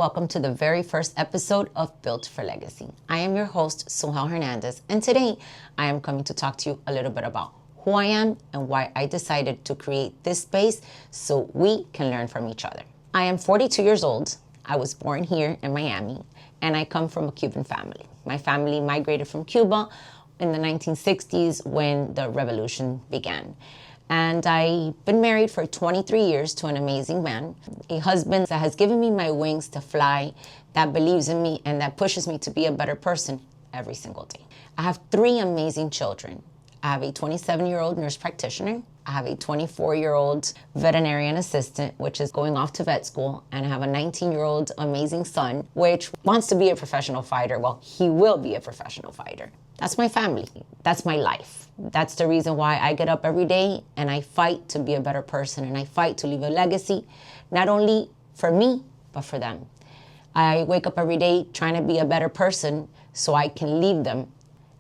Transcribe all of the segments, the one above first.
welcome to the very first episode of Built for Legacy. I am your host, Suheyl Hernandez, and today I am coming to talk to you a little bit about who I am and why I decided to create this space so we can learn from each other. I am 42 years old. I was born here in Miami, and I come from a Cuban family. My family migrated from Cuba in the 1960s when the revolution began. And I've been married for 23 years to an amazing man, a husband that has given me my wings to fly, that believes in me, and that pushes me to be a better person every single day. I have 3 amazing children. I have a 27-year-old nurse practitioner. I have a 24-year-old veterinarian assistant, which is going off to vet school. And I have a 19-year-old amazing son, which wants to be a professional fighter. Well, he will be a professional fighter. That's my family. That's my life. That's the reason why I get up every day and I fight to be a better person and I fight to leave a legacy, not only for me, but for them. I wake up every day trying to be a better person so I can leave them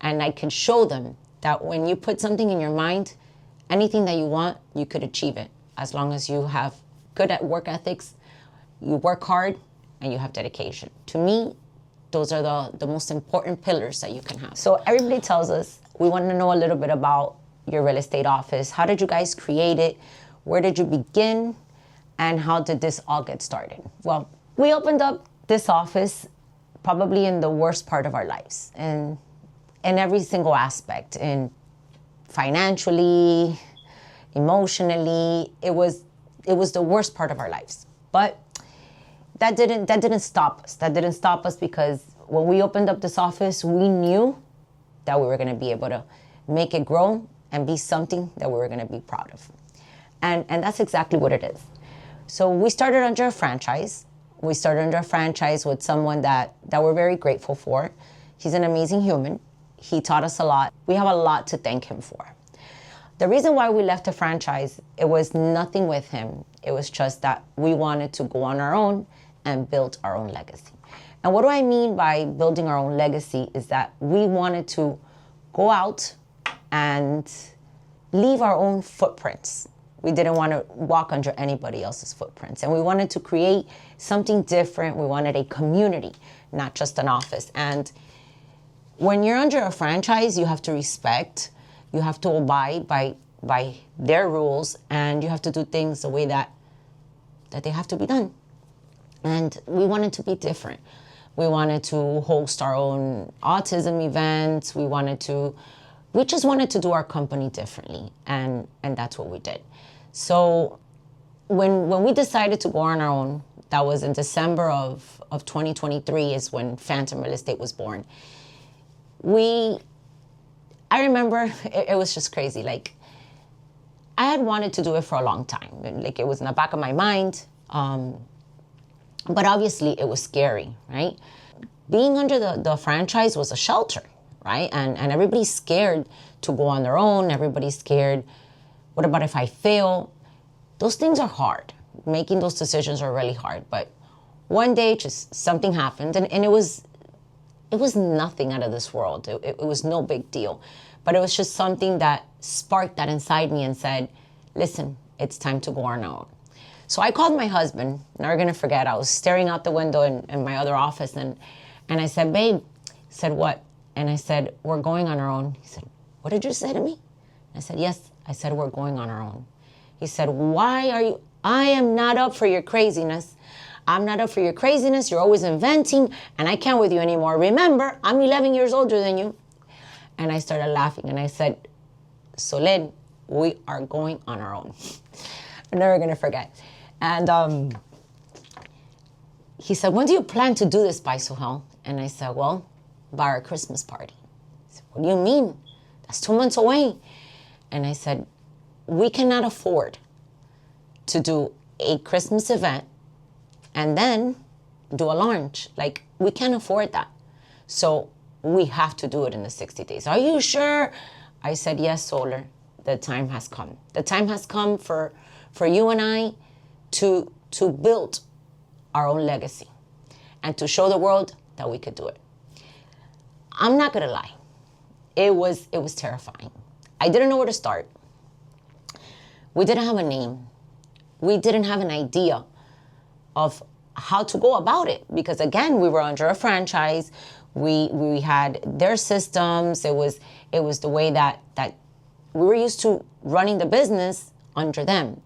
and I can show them that when you put something in your mind, anything that you want, you could achieve it. As long as you have good work ethics, you work hard, and you have dedication. To me, those are the most important pillars that you can have. So everybody tells us, we want to know a little bit about your real estate office. How did you guys create it? Where did you begin? And how did this all get started? Well, we opened up this office probably in the worst part of our lives. And in every single aspect, in financially, emotionally, it was the worst part of our lives. But that didn't stop us. That didn't stop us because when we opened up this office, we knew that we were going to be able to make it grow and be something that we were going to be proud of. And that's exactly what it is. So we started under a franchise. We started under a franchise with someone that we're very grateful for. He's an amazing human. He taught us a lot. We have a lot to thank him for. The reason why we left the franchise, it was nothing with him. It was just that we wanted to go on our own and build our own legacy. And what do I mean by building our own legacy is that we wanted to go out and leave our own footprints. We didn't want to walk under anybody else's footprints. And we wanted to create something different. We wanted a community, not just an office. And when you're under a franchise, you have to respect, you have to abide by their rules, and you have to do things the way that they have to be done. And we wanted to be different. We wanted to host our own autism events. We just wanted to do our company differently. And that's what we did. So when we decided to go on our own, that was in December of 2023 is when Phantom Real Estate was born. I remember it was just crazy. Like, I had wanted to do it for a long time. Like, it was in the back of my mind. But obviously it was scary, right? Being under the franchise was a shelter, right? And everybody's scared to go on their own. Everybody's scared, what about if I fail? Those things are hard. Making those decisions are really hard. But one day, just something happened, and it was nothing out of this world. It was no big deal. But it was just something that sparked that inside me and said, listen, it's time to go on our own. So I called my husband, never gonna forget. I was staring out the window in my other office and I said, babe. He said, what? And I said, we're going on our own. He said, what did you say to me? I said, yes. I said, we're going on our own. He said, why are you? I am not up for your craziness. I'm not up for your craziness. You're always inventing and I can't with you anymore. Remember, I'm 11 years older than you. And I started laughing and I said, Solen, we are going on our own. I'm never gonna forget. And he said, when do you plan to do this by, Suheyl? And I said, well, by our Christmas party. He said, what do you mean? That's 2 months away. And I said, we cannot afford to do a Christmas event and then do a launch. Like, we can't afford that. So we have to do it in the 60 days. Are you sure? I said, yes, Solar, the time has come. The time has come for you and I to build our own legacy and to show the world that we could do it. I'm not gonna lie. It was terrifying. I didn't know where to start. We didn't have a name. We didn't have an idea of how to go about it, because again, we were under a franchise. We had their systems. It was the way that we were used to running the business under them.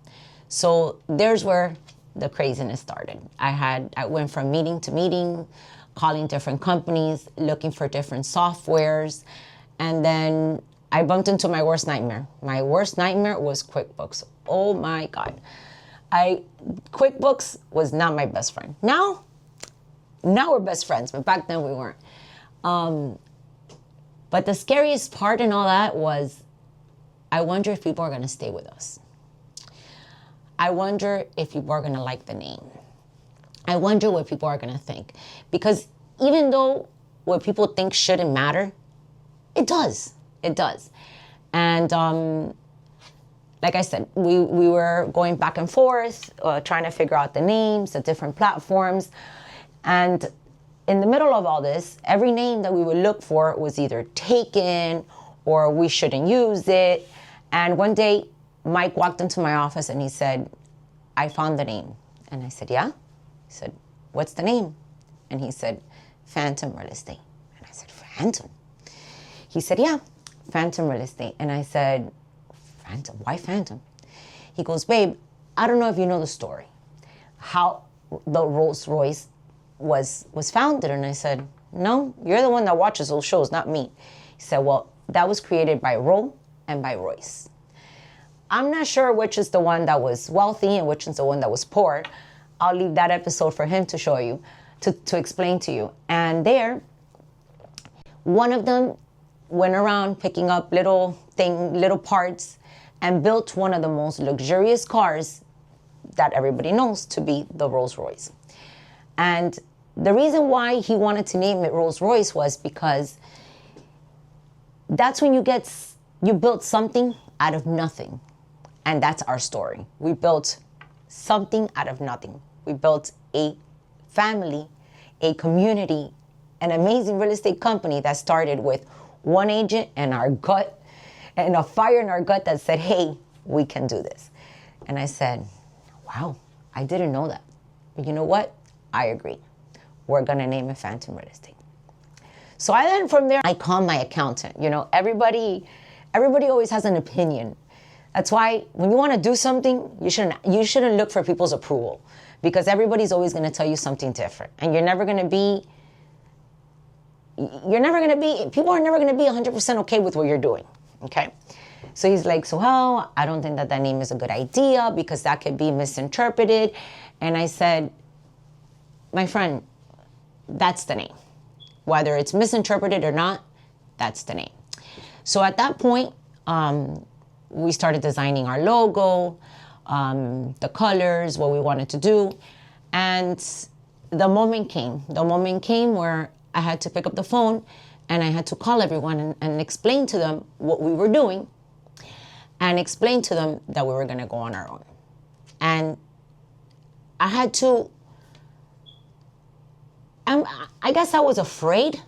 So there's where the craziness started. I went from meeting to meeting, calling different companies, looking for different softwares, and then I bumped into my worst nightmare. My worst nightmare was QuickBooks. Oh my God. QuickBooks was not my best friend. Now we're best friends, but back then we weren't. But the scariest part in all that was, I wonder if people are going to stay with us. I wonder if people are going to like the name. I wonder what people are going to think. Because even though what people think shouldn't matter, it does. It does. And like I said, we were going back and forth, trying to figure out the names, the different platforms. And in the middle of all this, every name that we would look for was either taken or we shouldn't use it. And one day, Mike walked into my office and he said, I found the name. And I said, yeah? He said, what's the name? And he said, Phantom Real Estate. And I said, Phantom? He said, yeah, Phantom Real Estate. And I said, Phantom? Why Phantom? He goes, babe, I don't know if you know the story, how the Rolls Royce was founded. And I said, no, you're the one that watches those shows, not me. He said, well, that was created by Roll and by Royce. I'm not sure which is the one that was wealthy and which is the one that was poor. I'll leave that episode for him to show you, to explain to you. And there, one of them went around picking up little parts and built one of the most luxurious cars that everybody knows to be the Rolls Royce. And the reason why he wanted to name it Rolls Royce was because that's when you built something out of nothing. And that's our story. We built something out of nothing. We built a family, a community, an amazing real estate company that started with one agent and our gut, and a fire in our gut that said, hey, we can do this. And I said, wow, I didn't know that. But you know what? I agree. We're gonna name it Phantom Real Estate. So from there, I called my accountant. You know, everybody always has an opinion. That's why when you want to do something, you shouldn't look for people's approval, because everybody's always going to tell you something different, and people are never going to be 100% okay with what you're doing. Okay. So he's like, Suheyl, I don't think that name is a good idea because that could be misinterpreted. And I said, my friend, that's the name. Whether it's misinterpreted or not, that's the name. So at that point, we started designing our logo, the colors, what we wanted to do. And the moment came where I had to pick up the phone and I had to call everyone and explain to them what we were doing and explain to them that we were going to go on our own. And I had to, I guess I was afraid,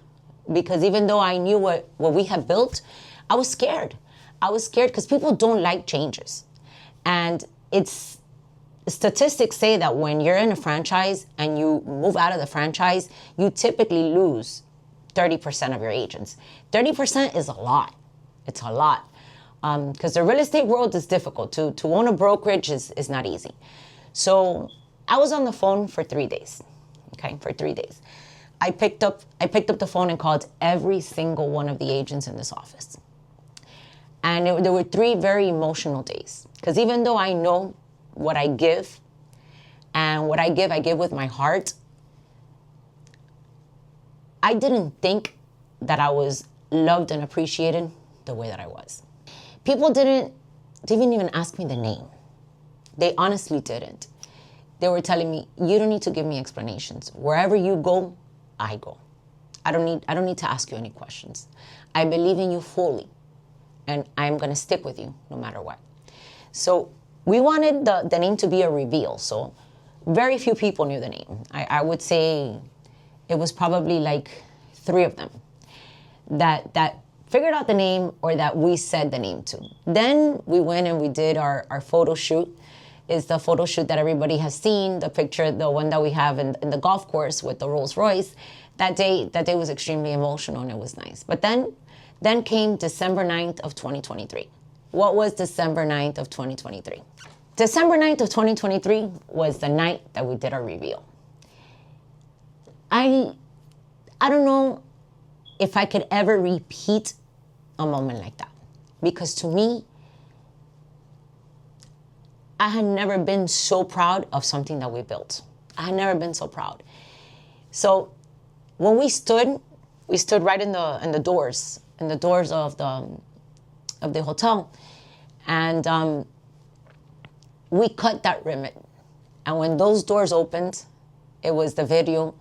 because even though I knew what we had built, I was scared. I was scared because people don't like changes. And statistics say that when you're in a franchise and you move out of the franchise, you typically lose 30% of your agents. 30% is a lot. It's a lot. Because the real estate world is difficult. To own a brokerage is not easy. So I was on the phone for 3 days. Okay, for 3 days. I picked up the phone and called every single one of the agents in this office. And there were 3 very emotional days. Because even though I know what I give, and what I give with my heart, I didn't think that I was loved and appreciated the way that I was. People didn't even ask me the name. They honestly didn't. They were telling me, you don't need to give me explanations. Wherever you go, I go. I don't need to ask you any questions. I believe in you fully, and I'm going to stick with you no matter what. So we wanted the name to be a reveal. So very few people knew the name. I would say it was probably like 3 of them that figured out the name or that we said the name to. Then we went and we did our photo shoot, is the photo shoot that everybody has seen, the picture, the one that we have in the golf course with the Rolls Royce. That day was extremely emotional and it was nice. But then came December 9th of 2023. What was December 9th of 2023? December 9th of 2023 was the night that we did our reveal. I don't know if I could ever repeat a moment like that. Because to me, I had never been so proud of something that we built. I had never been so proud. So when we stood right in the doors of the hotel, and we cut that ribbon. And when those doors opened, it was the video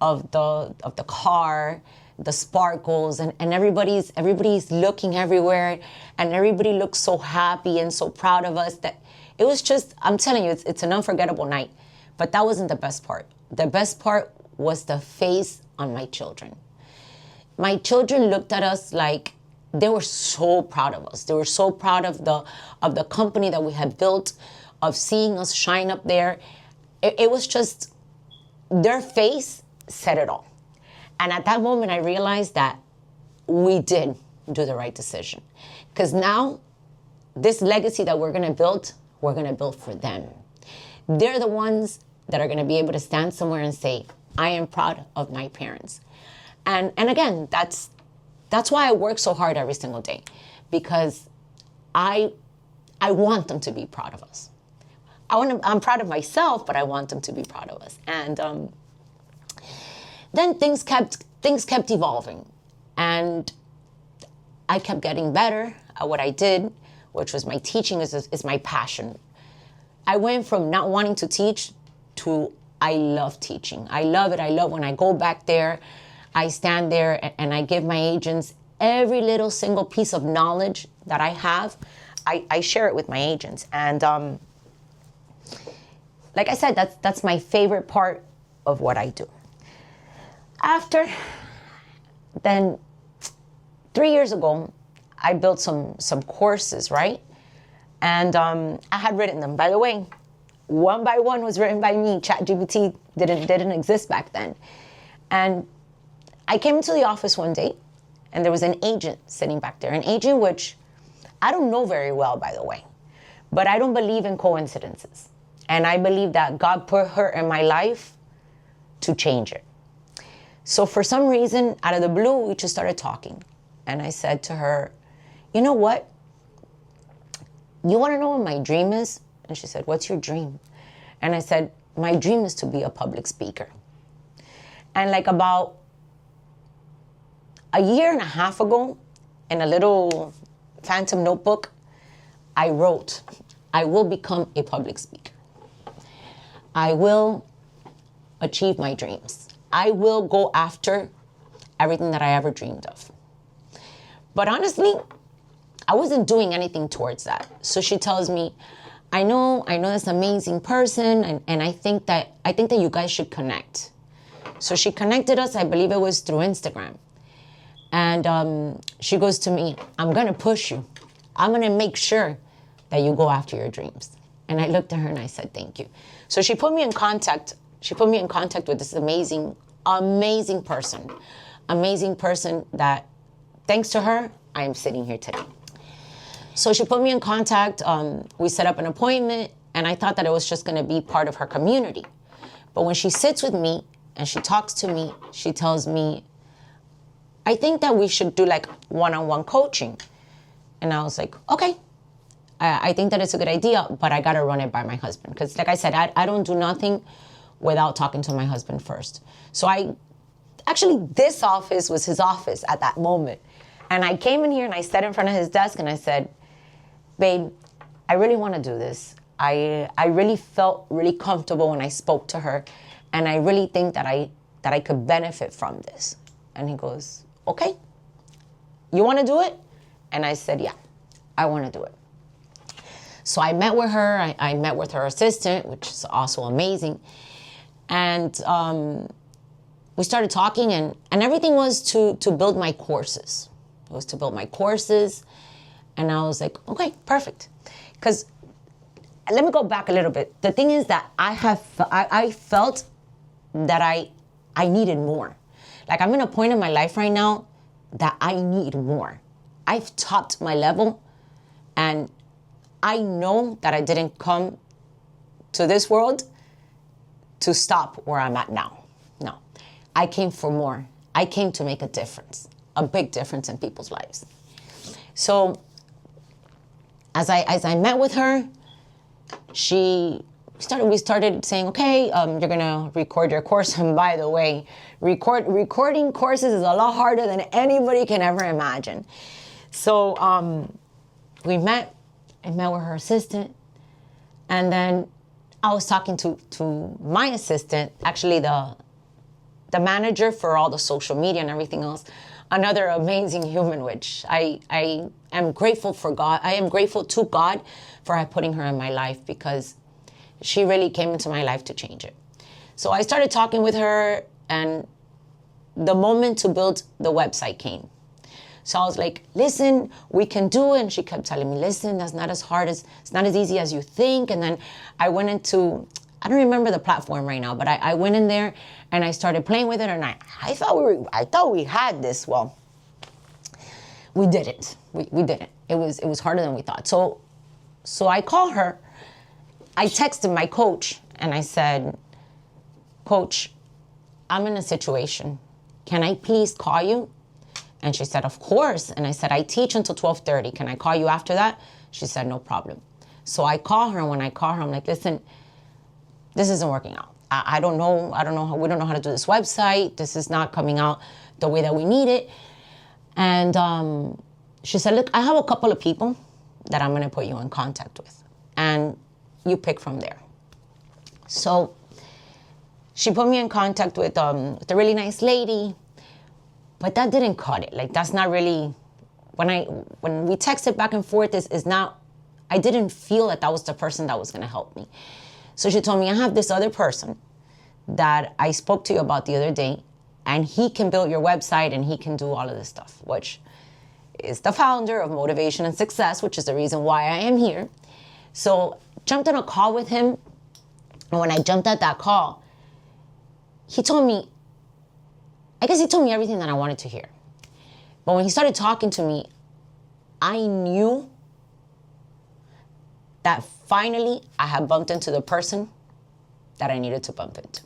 of the car, the sparkles, and everybody's looking everywhere, and everybody looks so happy and so proud of us that it was just, I'm telling you, it's an unforgettable night. But that wasn't the best part. The best part was the face on my children. My children looked at us like they were so proud of us. They were so proud of the company that we had built, of seeing us shine up there. It was just, their face said it all. And at that moment, I realized that we did do the right decision. Because now, this legacy that we're going to build for them. They're the ones that are going to be able to stand somewhere and say, I am proud of my parents. And again, that's why I work so hard every single day, because I want them to be proud of us. I'm proud of myself, but I want them to be proud of us. And then things kept evolving, and I kept getting better at what I did, which was my teaching is my passion. I went from not wanting to teach to I love teaching. I love it. I love when I go back there, I stand there and I give my agents every little single piece of knowledge that I have. I share it with my agents. And like I said, that's my favorite part of what I do. After, then 3 years ago, I built some courses, right? And I had written them. By the way, one by one was written by me. ChatGPT didn't exist back then. And I came into the office one day, and there was an agent sitting back there. An agent which I don't know very well, by the way. But I don't believe in coincidences. And I believe that God put her in my life to change it. So for some reason, out of the blue, we just started talking. And I said to her, you know what? You want to know what my dream is? And she said, what's your dream? And I said, my dream is to be a public speaker. And like about a year and a half ago, in a little phantom notebook, I wrote, I will become a public speaker. I will achieve my dreams. I will go after everything that I ever dreamed of. But honestly, I wasn't doing anything towards that. So she tells me, I know this amazing person, and I think that you guys should connect. So she connected us, I believe it was through Instagram. And she goes to me, I'm gonna push you. I'm gonna make sure that you go after your dreams. And I looked at her and I said, thank you. So she put me in contact with this amazing person that, thanks to her, I am sitting here today. So she put me in contact, we set up an appointment, and I thought that it was just gonna be part of her community. But when she sits with me and she talks to me, she tells me, I think that we should do like one-on-one coaching. And I was like, okay, I think that it's a good idea, but I gotta run it by my husband. Because like I said, I don't do nothing without talking to my husband first. So this office was his office at that moment. And I came in here and I sat in front of his desk and I said, babe, I really want to do this. I really felt really comfortable when I spoke to her, and I really think that I could benefit from this. And he goes, okay, you want to do it? And I said, yeah, I want to do it. So I met with her. I met with her assistant, which is also amazing. And we started talking, and everything was to build my courses. It was to build my courses. And I was like, okay, perfect. Because let me go back a little bit. The thing is that I felt that I needed more. Like, I'm in a point in my life right now that I need more. I've topped my level, and I know that I didn't come to this world to stop where I'm at now. No, I came for more. I came to make a difference, a big difference in people's lives. So as I met with her, we started saying, okay, you're gonna record your course. And by the way, recording courses is a lot harder than anybody can ever imagine. So we met. I met with her assistant, and then I was talking to my assistant, actually the manager for all the social media and everything else, another amazing human, which I am grateful for God. I am grateful to God for putting her in my life, because she really came into my life to change it. So I started talking with her, and the moment to build the website came. So I was like, listen, we can do it. And she kept telling me, listen, that's not as hard as, it's not as easy as you think. And then I went into, I don't remember the platform right now, but I went in there and I started playing with it. And I thought we had this. Well, we didn't. We didn't. It was harder than we thought. So I called her. I texted my coach and I said, Coach, I'm in a situation. Can I please call you? And she said, of course. And I said, I teach until 12:30. Can I call you after that? She said, no problem. So I call her, and when I call her, I'm like, listen, this isn't working out. I don't know we don't know how to do this website. This is not coming out the way that we need it. And she said, look, I have a couple of people that I'm gonna put you in contact with, and you pick from there. So she put me in contact with a really nice lady. But that didn't cut it. Like, that's not really, when we texted back and forth, is not, I didn't feel that was the person that was gonna help me. So she told me, I have this other person that I spoke to you about the other day, and he can build your website and he can do all of this stuff, which is the founder of Motivation and Success, which is the reason why I am here. So jumped on a call with him. And when I jumped at that call, he told me everything that I wanted to hear. But when he started talking to me, I knew that finally I had bumped into the person that I needed to bump into.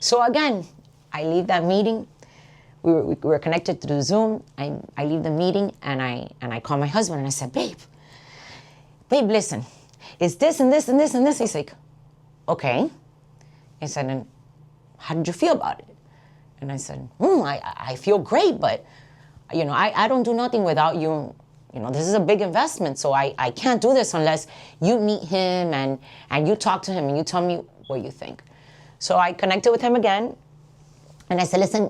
So again, I leave that meeting. We were connected through Zoom. I leave the meeting and I call my husband and I said, babe, listen, it's this and this and this and this. He's like, okay. He said, and how did you feel about it? And I said, I feel great, but I don't do nothing without you. This is a big investment, so I can't do this unless you meet him and you talk to him and you tell me what you think. So I connected with him again, and I said, listen,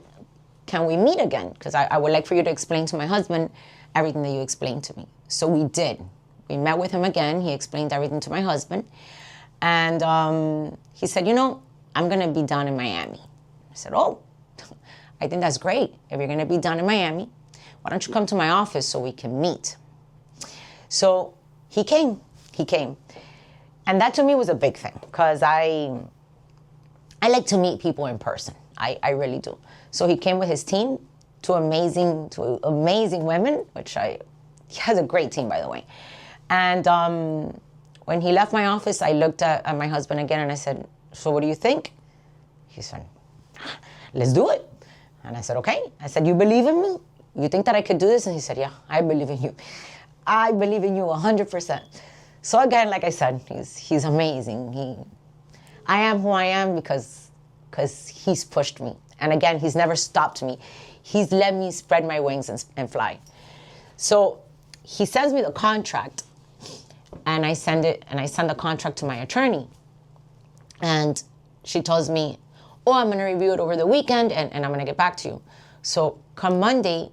can we meet again? Because I would like for you to explain to my husband everything that you explained to me. So we did. We met with him again. He explained everything to my husband. And he said, I'm going to be down in Miami. I said, oh, I think that's great. If you're going to be down in Miami, why don't you come to my office so we can meet? So he came. And that to me was a big thing, because I like to meet people in person. I really do. So he came with his team, two amazing women, he has a great team, by the way. And when he left my office, I looked at my husband again and I said, so what do you think? He said, let's do it. And I said, okay. I said, you believe in me? You think that I could do this? And he said, yeah, I believe in you. I believe in you 100%. So again, like I said, he's amazing. I am who I am because he's pushed me. And again, he's never stopped me. He's let me spread my wings and fly. So he sends me the contract, and I send the contract to my attorney. And she tells me, oh, I'm going to review it over the weekend, and I'm going to get back to you. So come Monday,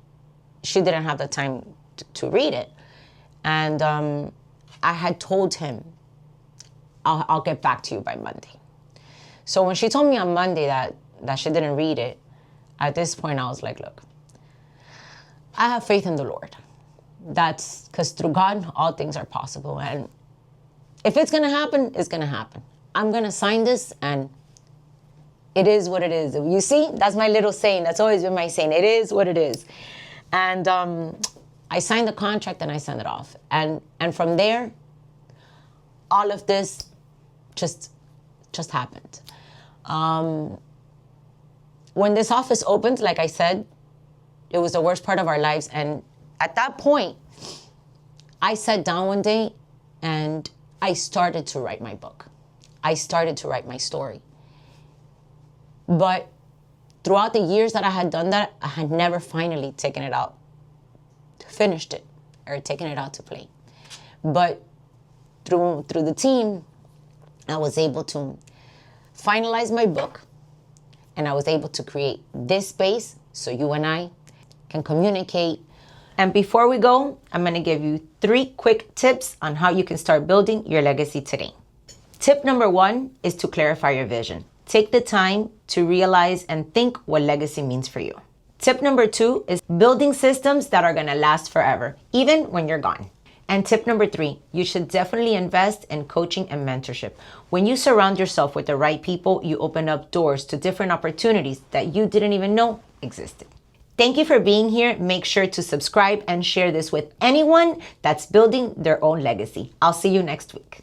she didn't have the time to read it. And I had told him, I'll get back to you by Monday. So when she told me on Monday that she didn't read it, at this point I was like, look, I have faith in the Lord. That's because through God, all things are possible. And if it's going to happen, it's going to happen. I'm going to sign this, and it is what it is. You see, that's my little saying. That's always been my saying. It is what it is. And I signed the contract and I sent it off. And from there, all of this just happened. When this office opened, like I said, it was the worst part of our lives. And at that point, I sat down one day and I started to write my book. I started to write my story. But throughout the years that I had done that, I had never finally taken it out, finished it, or taken it out to play. But through the team, I was able to finalize my book, and I was able to create this space so you and I can communicate. And before we go, I'm going to give you 3 quick tips on how you can start building your legacy today. Tip number 1 is to clarify your vision. Take the time to realize and think what legacy means for you. Tip number 2 is building systems that are going to last forever, even when you're gone. And tip number 3, you should definitely invest in coaching and mentorship. When you surround yourself with the right people, you open up doors to different opportunities that you didn't even know existed. Thank you for being here. Make sure to subscribe and share this with anyone that's building their own legacy. I'll see you next week.